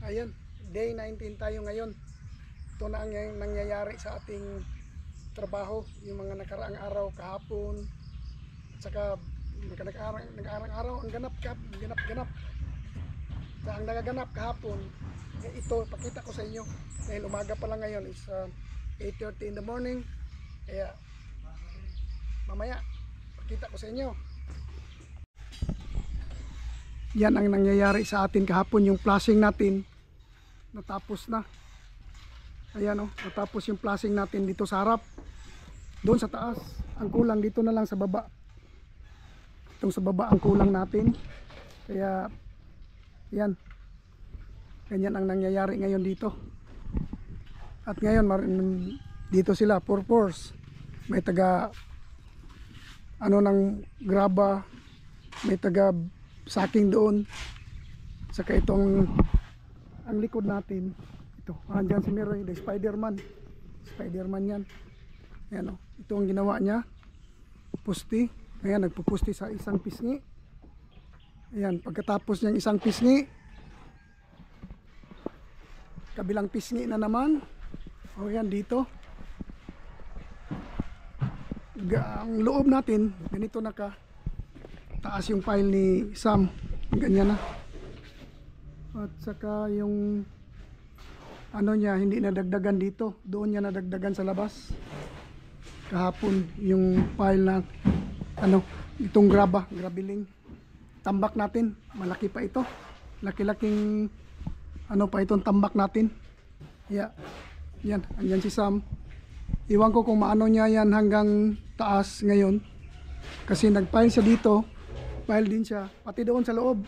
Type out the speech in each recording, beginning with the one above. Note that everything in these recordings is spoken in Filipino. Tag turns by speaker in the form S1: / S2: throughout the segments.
S1: Ayun, day 19 tayo ngayon. Ito na ang nangyayari sa ating trabaho, yung mga nakaraang araw kahapon, at saka nag-arang araw ang ganap. Sa ang nagaganap kahapon, ito pakita ko sa inyo dahil umaga pa lang ngayon is 8:30 in the morning. Kaya mamaya pakita ko sa inyo. Yan ang nangyayari sa atin kahapon, yung flashing natin natapos na. Ayan o, natapos yung flashing natin dito sa harap. Doon sa taas, ang kulang dito na lang sa baba. Itong sa baba ang kulang natin. Kaya yan, ganyan ang nangyayari ngayon dito. At ngayon dito sila, purpose. May taga ano ng graba, may taga saking doon. Saka itong ang likod natin, ito, andyan si Miroy, the Spider-Man yan. Ayan o, ito ang ginawa niya, pusti. Ayan, nagpupusti sa isang pisngi. Ayan, pagkatapos niyang isang pisngi, kabilang pisngi na naman. O yan, dito ang loob natin, ganito naka taas yung pile ni Sam, ganyan na. At saka yung ano niya, hindi nadagdagan dito, doon niya nadagdagan sa labas kahapon yung pile na ano, itong grabeling tambak natin, malaki pa ito, laki-laking ano pa itong tambak natin. Yeah. Yan, andyan si Sam. Iwan ko kung maano niya yan hanggang taas ngayon, kasi nagpile siya dito, pile din siya pati doon sa loob.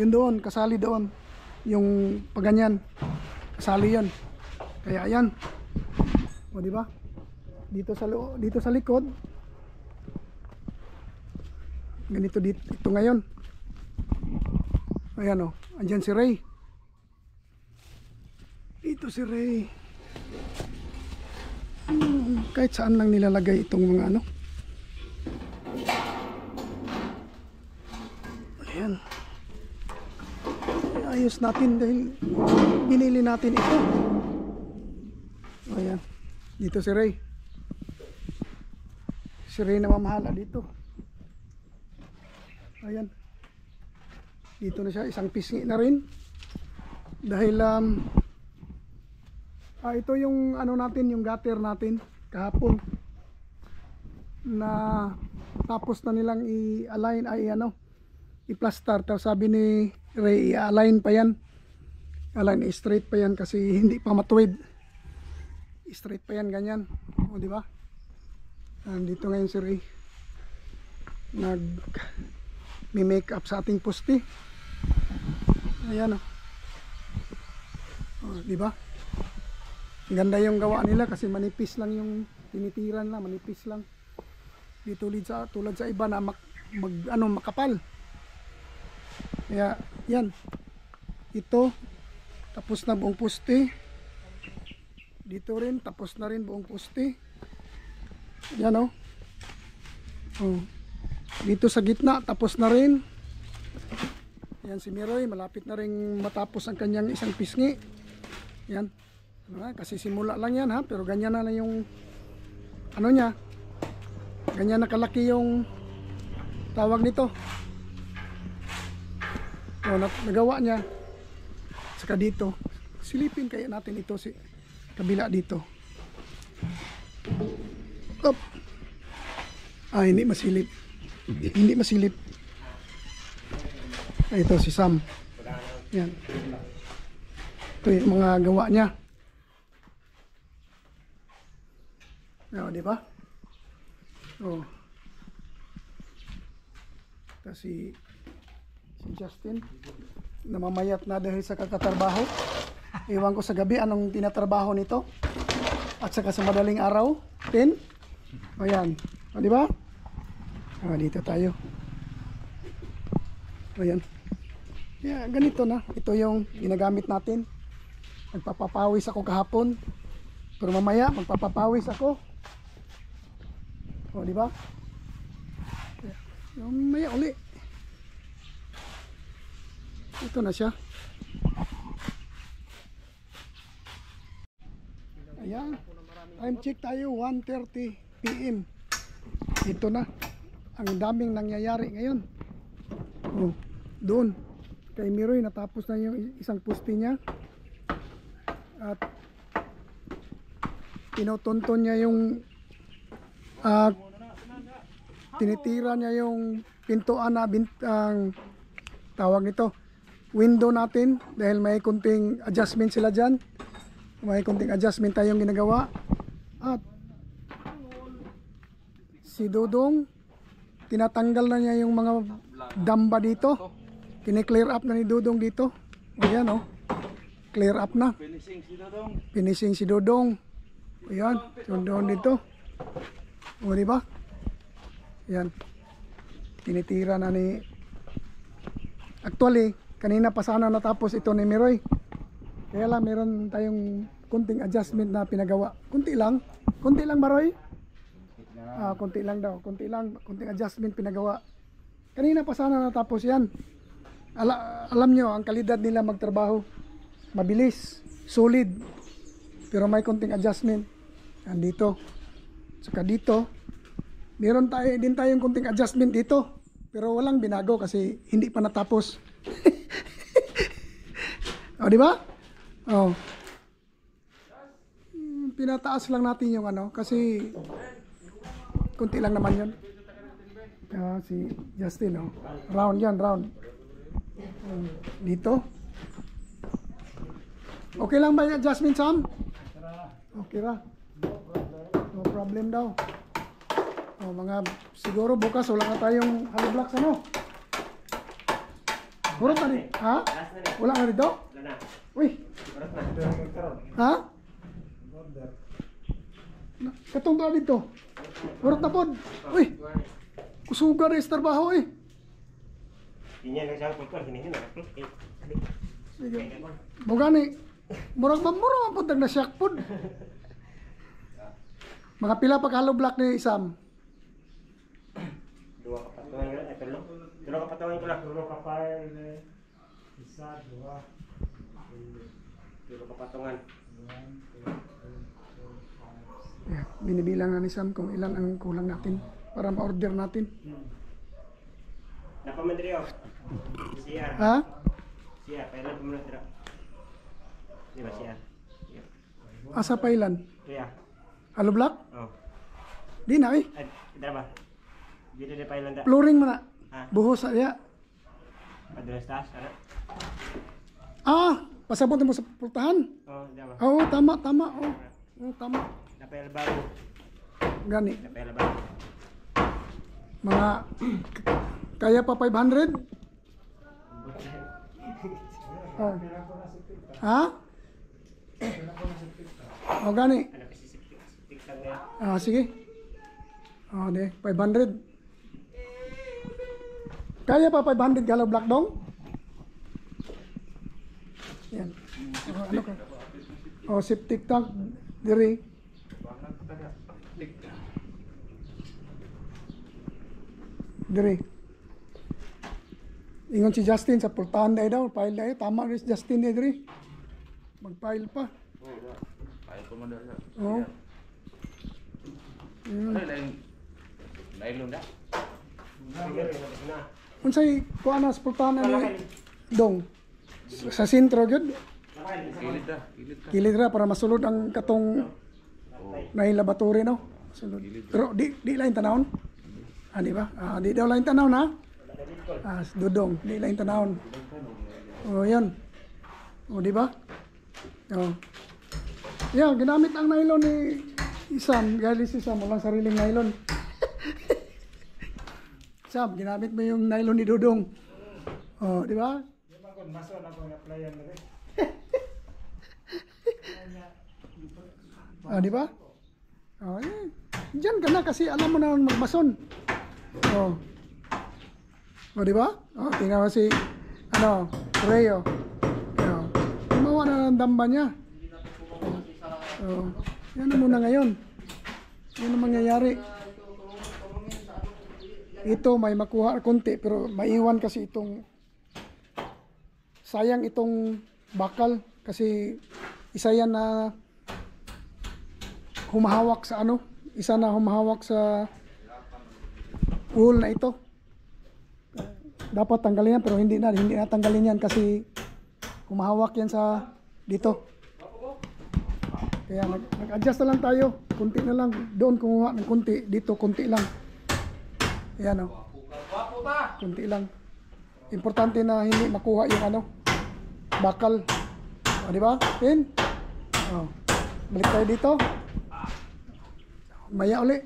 S1: Yun doon, kasali doon yung paganyan, kasali yan. Kaya yan, o diba, dito sa loob, dito sa likod ganito dito, ito ngayon. Ayan o, andyan si Ray. Ito si Ray. Kahit saan lang nilalagay itong mga ano. Ayan, ayos natin dahil binili natin ito. Ayan, dito si Ray. Si Ray na mamahala dito. Ayan, dito na siya, isang pisngi na rin. Dahil ito yung ano natin, yung gutter natin kahapon na tapos na nilang i-align, i-plaster. Tapos sabi ni Ray, i-align pa yan, align straight pa yan kasi hindi pa matuwid, straight pa yan, ganyan. O diba, dito ngayon si Ray may make up sa ating poste. Ayan o, diba, ganda yung gawa nila kasi manipis lang yung tinitiran na, manipis lang. Di tulad sa iba na makapal. Kaya yan, ito tapos na buong poste. Dito rin tapos na rin buong poste. Yan o. Dito sa gitna tapos na rin. Yan si Miroy, malapit na rin matapos ang kanyang isang pisngi. Yan, kasi simula lang yan ha, pero ganyan na lang yung ano niya, ganyan nakalaki yung tawag nito. Nagawa niya. Saka dito, silipin kaya natin ito si kabila dito. Up. Hindi masilip. Hindi masilip. Ito si Sam. Yan. Ito yung mga gawa niya. Di ba? Kasi si Justin namamayat na dahil sa kakatrabaho. Iwan ko sa gabi anong tinatrabaho nito. At saka sa madaling araw, 10. O yan. Di ba? Dito tayo. O yan. Yeah, ganito na. Ito yung ginagamit natin. Magpapapawis ako kahapon. Pero mamaya magpapapawis ako. O di ba? Mamaya uli. Ito na siya. Ayan. Time check tayo, 1:30 PM. Ito na. Ang daming nangyayari ngayon. Oh, doon. Kay Miroy, natapos na yung isang poste niya. At tinutunton niya yung tinitira niya yung pintuan na bintang tawag nito window natin dahil may kunting adjustment sila dyan, may kunting adjustment tayong ginagawa. At si Dudong tinatanggal na niya yung mga damba dito, kine-clear up na ni Dudong dito. Ayan oh, clear up na, finishing si Dudong. Ayan, sundoon dito. O diba? Ayan, tinitira na ni, actually kanina pa sana natapos ito ni Miroy, kaya lang meron tayong kunting adjustment na pinagawa. Kunti lang Maroy? Kunti lang daw, kunting adjustment pinagawa. Kanina pa sana natapos yan. Alam nyo, ang kalidad nila magtrabaho, mabilis, solid, pero may kunting adjustment. Andito, saka dito, meron din tayong kunting adjustment dito, pero walang binago kasi hindi pa natapos. O, di ba? Oh. Pinataas lang natin yung ano kasi kunti lang naman 'yon. Si Justin, oh. Round 'yan, round. Dito. Okay lang ba yung adjustment, Sam? Okay ra. No problem daw. Oh, mga siguro bukas wala na tayong hollow blocks ano? Burot na rin. Ha? Wala na dito? Wala na. Uy. Ha? Katong ba dito? Burot na pod. Uy. Kusuga rin sa trabaho eh.
S2: Inya na siya po hinihin na.
S1: Sige. Bugani. Murag po na shock pod. Mga pila pag hollow block ni Sam.
S2: Dua kapatuan yun, ito lang. Dua kapatuan ko lang. Dua kapay, isa, dua. Dua kapatungan.
S1: Yeah, binibilang na ni Sam kung ilan ang kulang natin para ma-order natin.
S2: Napamandrio. Siya.
S1: Ha?
S2: Siya, kailan pamandrio? Di ba siya?
S1: Asa pa ilan?
S2: Siya.
S1: Hollow block?
S2: Oh.
S1: Di na eh.
S2: Ay, kita ba? Dito di pa ilan da?
S1: Flooring mo na.
S2: Ha?
S1: Buhos na ya.
S2: Adulas taas, ano?
S1: Pasabot mo sa pultahan.
S2: Oh, di ba?
S1: Oo, tama. Oo, tama.
S2: Napay bago.
S1: Gani.
S2: Napay bago.
S1: Mga kaya pa 500? Oh. Ha? O gani.
S2: Ano kasi sipik lang yan?
S1: Sige. De, 500. Kaya pa 500 galaw black dong? Yan. Ano ka? Septic tank diri. Diri. Ingon si Justin sa pultahan daw, file daw. Tama rin si Justin diri. Mag-file pa.
S3: File pa man daw.
S1: Oo.
S3: Lain lunda.
S1: Unsay kuan na sa pultahan ni dong? Sa sentro gyud.
S3: Kilid ta.
S1: Kilid ra para masulod ang katong na laboratory no. Sulod. Pero di lain tanawon. Di ba? Di daw lain tanawon ha. Dudong, di lain tanawon. Oh, yan. Oh, di ba? Oh. Yeah, ginamit ang nylon ni Sam, gali si Sam, walang sariling nylon. Sam, ginamit mo yung nylon ni Dudong. Oh, di ba? Di ba? Oh, diyan ka na kasi alam mo na magmason. Oh. Oh, di ba? Oh, tingnan mo si Reo. Oh. Gumawa na ng damba niya. Oh. Yan na muna ngayon. Yan ang mangyayari. Ito may makuha konti pero maiwan kasi itong sayang itong bakal kasi isa yan na humahawak sa ano, isa na humahawak sa pool na ito. Dapat tanggalin yan pero hindi na tanggalin yan kasi humahawak yan sa dito. Kaya nag-adjust na lang tayo, kunti na lang, doon kumuha ng kunti, dito kunti lang. Ayan o, kunti lang. Importante na hindi makuha yung ano, bakal. O, di ba? Pin? O, balik tayo dito. Maya uli.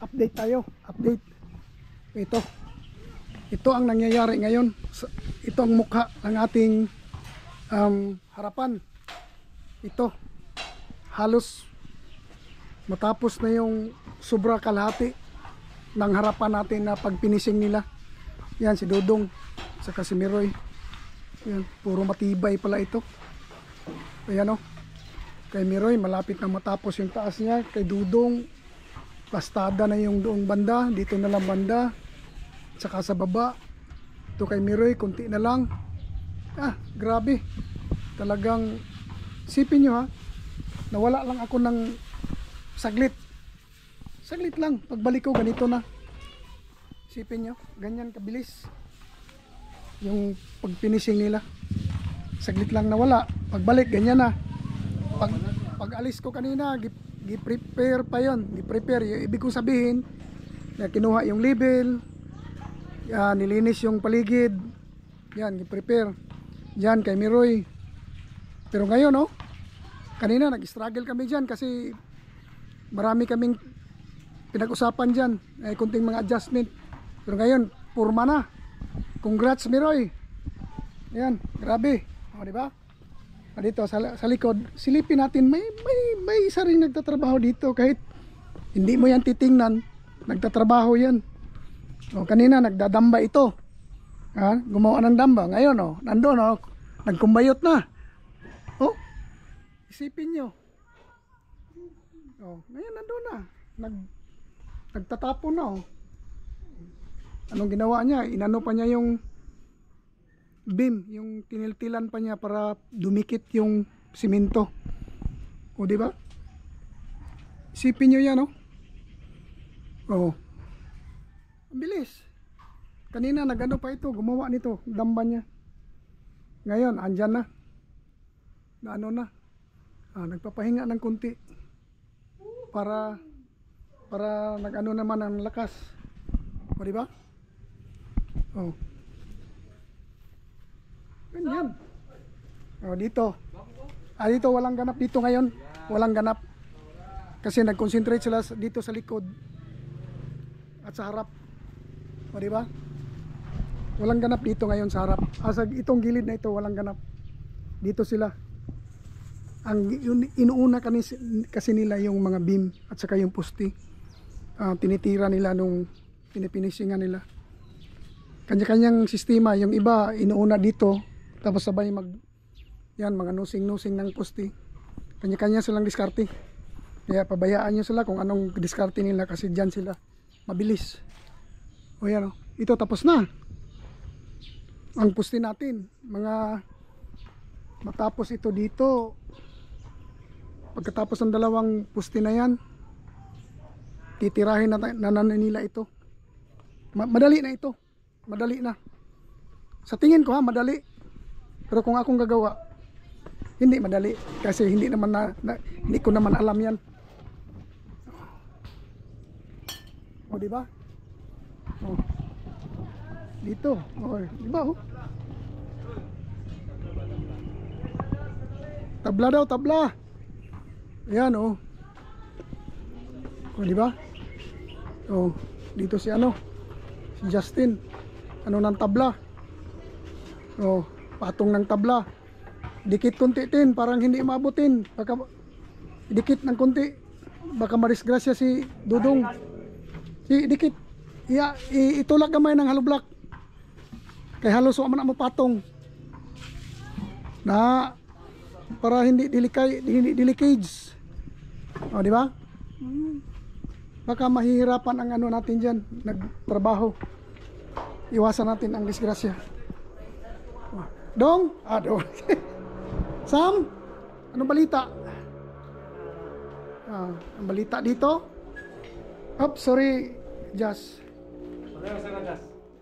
S1: Update tayo, update. Ito ang nangyayari ngayon. Ito ang mukha ng ating harapan. Ito halos matapos na yung sobra kalahati ng harapan natin na pagpinising nila. Yan si Dudong saka si Miroy. Yan, puro matibay pala ito. Ayan o, kay Miroy malapit na matapos yung taas niya. Kay Dudong pastada na yung doong banda, dito na lang banda, saka sa baba. Ito kay Miroy kunti na lang. Grabe, talagang sipin nyo ha, nawala lang ako ng saglit lang, pagbalik ko ganito na. Sipin nyo, ganyan kabilis yung pagfinishing nila, saglit lang nawala, pagbalik ganyan na. Pag alis ko kanina gi-prepare pa yon, yung ibig kong sabihin na kinuha yung label, nilinis yung paligid, yan gi-prepare. Yan kay Miroy. Pero ngayon kanina nag-struggle kami dyan kasi marami kaming pinag-usapan dyan, kunting mga adjustment. Pero ngayon purma na. Congrats Miroy. Yan, grabe. O, di ba? Dito sa likod, silipin natin, may isa ring nagtatrabaho dito kahit hindi mo yan titingnan, nagtatrabaho yan. O, kanina nagdadamba ito. Gumawa ng damba. Ngayon nandun nagkumbayot na. Isipin nyo. Ngayon nandun na. Nagtatapon na. Anong ginawa niya? Inano pa niya yung beam, yung tiniltilan pa niya para dumikit yung simento. O di ba? Isipin nyo yan ang bilis. Kanina nagano pa ito, gumawa nito, damba niya. Ngayon andyan na. Nagpapahinga ng kunti para nagano naman ang lakas. O di ba? Ganyan. Dito. Dito walang ganap dito ngayon. Walang ganap. Kasi nag-concentrate sila dito sa likod at sa harap. O di ba? Walang ganap dito ngayon sa harap. Sa itong gilid na ito walang ganap. Dito sila. Ang inuuna kasi nila yung mga beam at saka yung poste. Tinitira nila nung pinipinisingan nila. Kanya-kanyang sistema. Yung iba inuuna dito tapos sabay mga nusing-nusing ng poste. Kanya-kanya silang diskarte. Kaya pabayaan nyo sila kung anong diskarte nila kasi dyan sila mabilis. O yan ito tapos na ang poste natin. Matapos ito dito, pagkatapos ng dalawang poste na yan, titirahin na nila ito. Madali na ito. Madali na. Sa tingin ko madali. Pero kung akong gagawa, hindi madali kasi hindi ko naman alam yan. O di ba? Dito. Di ba Tabla daw, tabla. Ayan di ba? Dito si Justin. Ng tabla. Patong ng tabla. Dikit konti tin, parang hindi maabutin. Baka dikit ng konti. Baka marisgrasya si Dudong. Dikit. Itulak gamay ng hollow block. Kay halos wa man mo patong. Na para hindi delicage. Di ba? Baka mahihirapan ang natin diyan, nagtrabaho. Iwasan natin ang disgrasya. Dong? Dong. Sam, anong balita? Ang balita dito. Oops, sorry, Jas.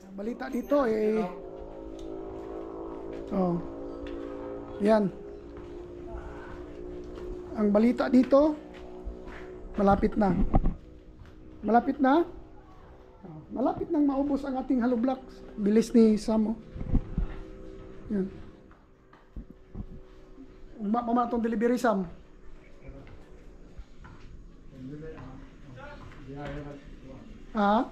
S1: Ang balita dito eh. Yan. Ang balita dito, malapit na. Malapit na. Malapit nang maubos ang ating hollow blocks. Bilis ni Sam. Yan. Mamatong delivery, Sam. Ha?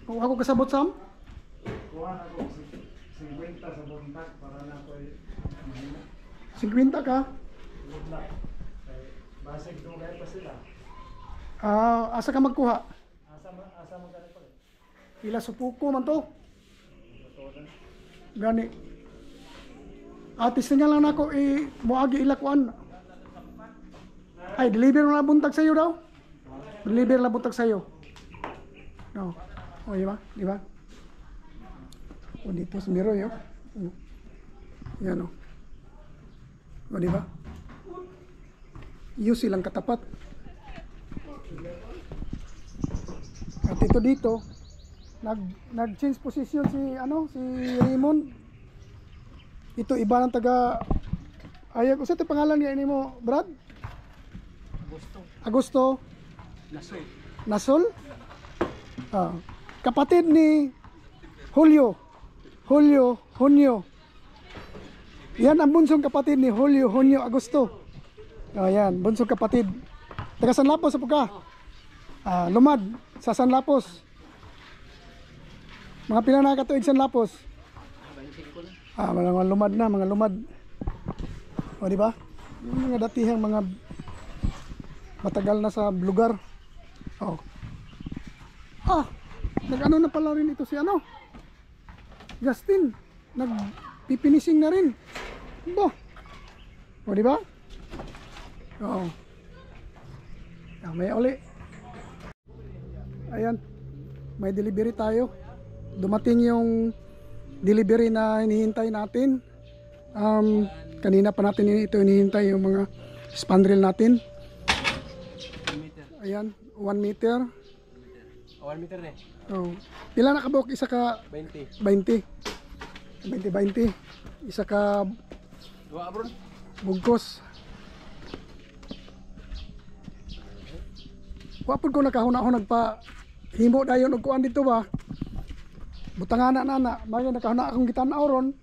S1: Kung ako kasabot, Sam?
S4: Kuha na ko 50 sa buntag para na ko
S1: 50 ka?
S4: budlak. Basig dong kaya pa sila.
S1: Asa ka magkuha?
S4: Asa mo gani pa.
S1: Ila supuko man to. Gani. Atis na lang ako moagi ilakuan. Ay, deliver na buntag sa'yo daw. Deliver na buntag sa'yo. No. O, di ba? Di ba? O, dito sa miro yun. Yan o. O, di ba? Yung silang katapat. At ito dito, nag-change position si Raymond. Ito iba ng taga Ayag, usa 'to pangalan niya ini mo, Brad? Agosto. Nasol. Kapatid ni Julio. Hunyo. Yan ang bunsong kapatid ni Julio, Hunyo, Agosto. Yan, bunsong kapatid. Taga San Lapos sa puka. Lumad sa San Lapos. Mga pila na katuig San Lapos. Mga lumad. O di ba? Yung mga datihang mga matagal na sa lugar. Nag-ano na pala rin ito si Justin. Nagpipinising na rin. O di ba? May uli. Ayan. May delivery tayo. Dumating yung delivery na hinihintay natin. Kanina pa natin ito hinihintay yung mga spandrel natin. Ayan, 1 meter.
S2: 1 meter na
S1: Pila na kabok? Isa ka
S2: 20.
S1: 20. Isa ka
S2: Dua abron.
S1: bugkos. Wapod ko nakahuna-hunag pa himo dayon og kuan dito ba. Butangana na bayan nakahuna akong gitanaw ron.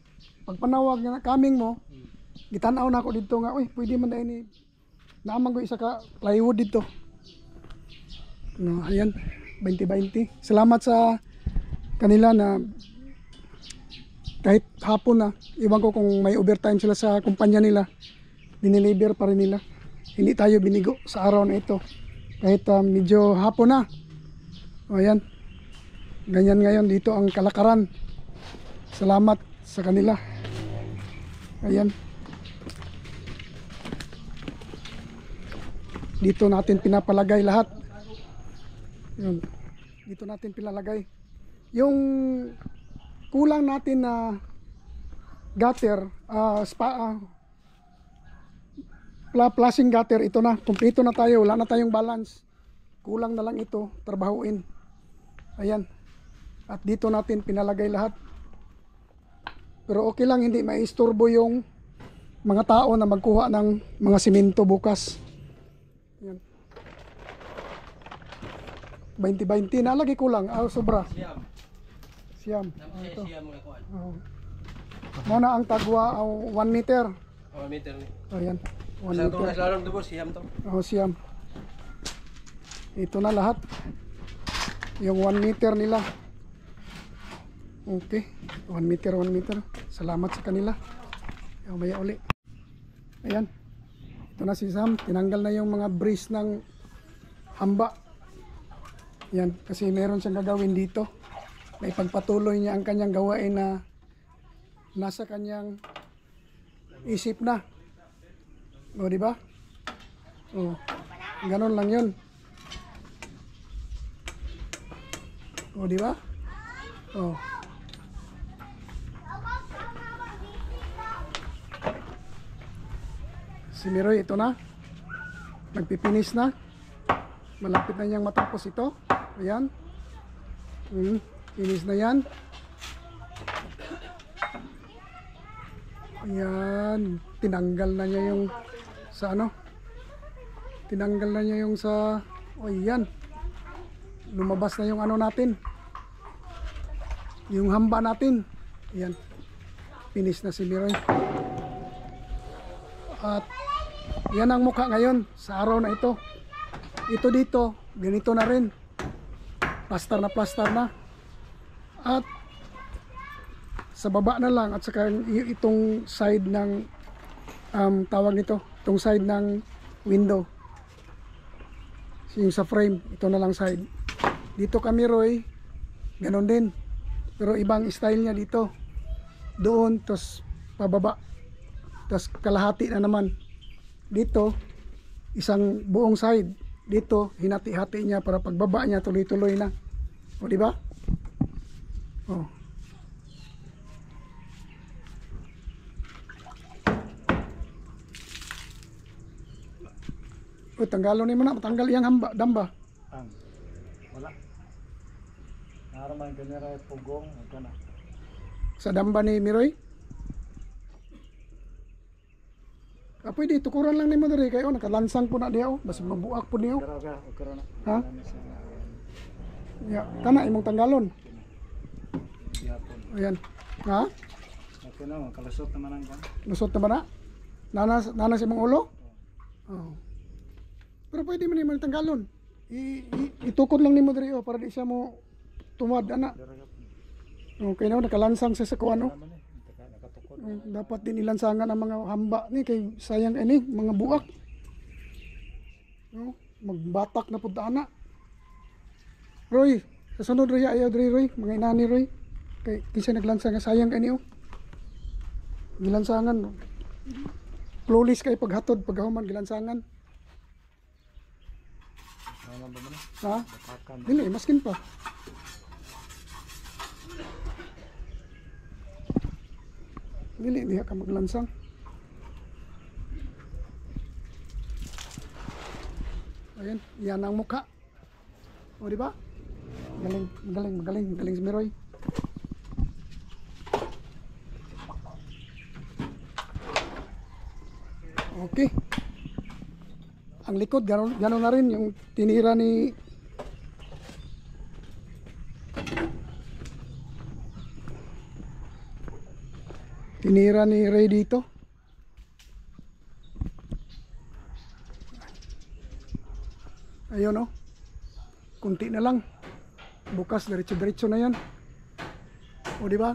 S1: Pagpanawag nga kaming mo, gitanaw na ako dito nga, pwede man dahil ni naamang ko isa ka plywood dito. Ayan, 20-20. Salamat sa kanila na kahit hapon na, iwan ko kung may overtime sila sa kumpanya nila, dineliver pa rin nila. Hindi tayo binigo sa araw na ito. Kahit medyo hapon na. Ayan, ganyan ngayon dito ang kalakaran. Salamat sa kanila. Ayan. Dito natin pinapalagay lahat. Yun. Dito natin pinalagay. Yung kulang natin na gutter, flashing gutter, ito na. Kumpleto na tayo. Wala na tayong balance. Kulang na lang ito. Trabahuin. Ayan. At dito natin pinalagay lahat. Pero okay lang, hindi maisturbo yung mga tao na magkuha ng mga simento bukas. Yan. 20-20 na lagi kulang. Sobra. Siyam. Ito. Muna ang tagwa 1 meter.
S2: 1 meter ni.
S1: Ayan. 1 meter.
S2: Slalom to boss, siyam to.
S1: Siyam. Ito na lahat. Yung 1 meter nila. Okay, 1 meter. Salamat sa kanila. May uli. Ayan. Ito na si Sam. Tinanggal na yung mga brace ng hamba. Yan. Kasi meron siyang gagawin dito. May pagpatuloy niya ang kanyang gawain na nasa kanyang isip na. O, diba? O, ganon lang yun. O, diba? O. Si Miroy, ito na. Nagpipinis na. Malapit na niyang matapos ito. Ayan. Finish na yan. Ayan. Tinanggal na niya yung sa ano. Tinanggal na niya yung sa... O ayan. Lumabas na yung ano natin. Yung hamba natin. Ayan. Finish na si Miroy. At yan ang mukha ngayon sa araw na ito. Ito dito, ganito na rin. Plaster na. At sa baba na lang at saka itong side ng tawag nito, itong side ng window. Yung sa frame, ito na lang side. Dito kami Roy, ganon din. Pero ibang style niya dito. Doon, tos pababa. Tapos kalahati na naman. Dito, isang buong side. Dito, hinati-hati niya para pagbaba niya tuloy-tuloy na. O, di ba? O. O, tanggalon mo na. Matanggal iyang hamba, damba.
S4: Wala. Naraman kamera pugong. Ito na.
S1: Sa damba ni Miroy. Pwede, tukuran lang ni mo diri kayo. Nakalansang po na diya. Basta mabuak po niyo.
S4: Ukara na.
S1: Ha? Ya, kana imong tanggalon. Ayan. Ha?
S4: Okay na, kalusot naman ang kan.
S1: Lusot na ba na? Nanas imong ulo? Oh. Pero pwede man imong tanggalon. Itukod lang nimo diri para di siya mo tumad ana. Okay na, nakalansang sa kuan oh. Dapat din ilansangan ang mga hamba ni kay sayang ini mga buak. No, magbatak na pud ana. Roy, sa sunod Roy ayaw diri Roy, mga inani Roy. Kay kinsa naglansang nga sayang kani oh. Gilansangan. Flawless kay paghatod paghuman gilansangan. Ha? Dili maskin pa. Dili diha ka maglansang. Ayan, yan ang mukha. O di ba? Magaling si Miroy. Okay. Ang likod gano'n na rin yung tinira ni Ray dito. Ayun oh. Kunti na lang. Bukas diretso-diretso na yan. O di ba?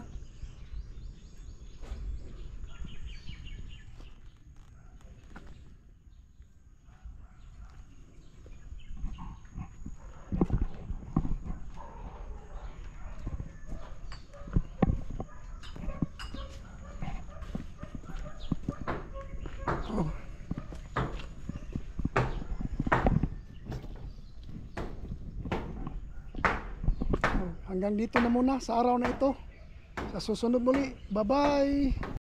S1: Hanggang dito na muna sa araw na ito. Sa susunod muli. Bye-bye!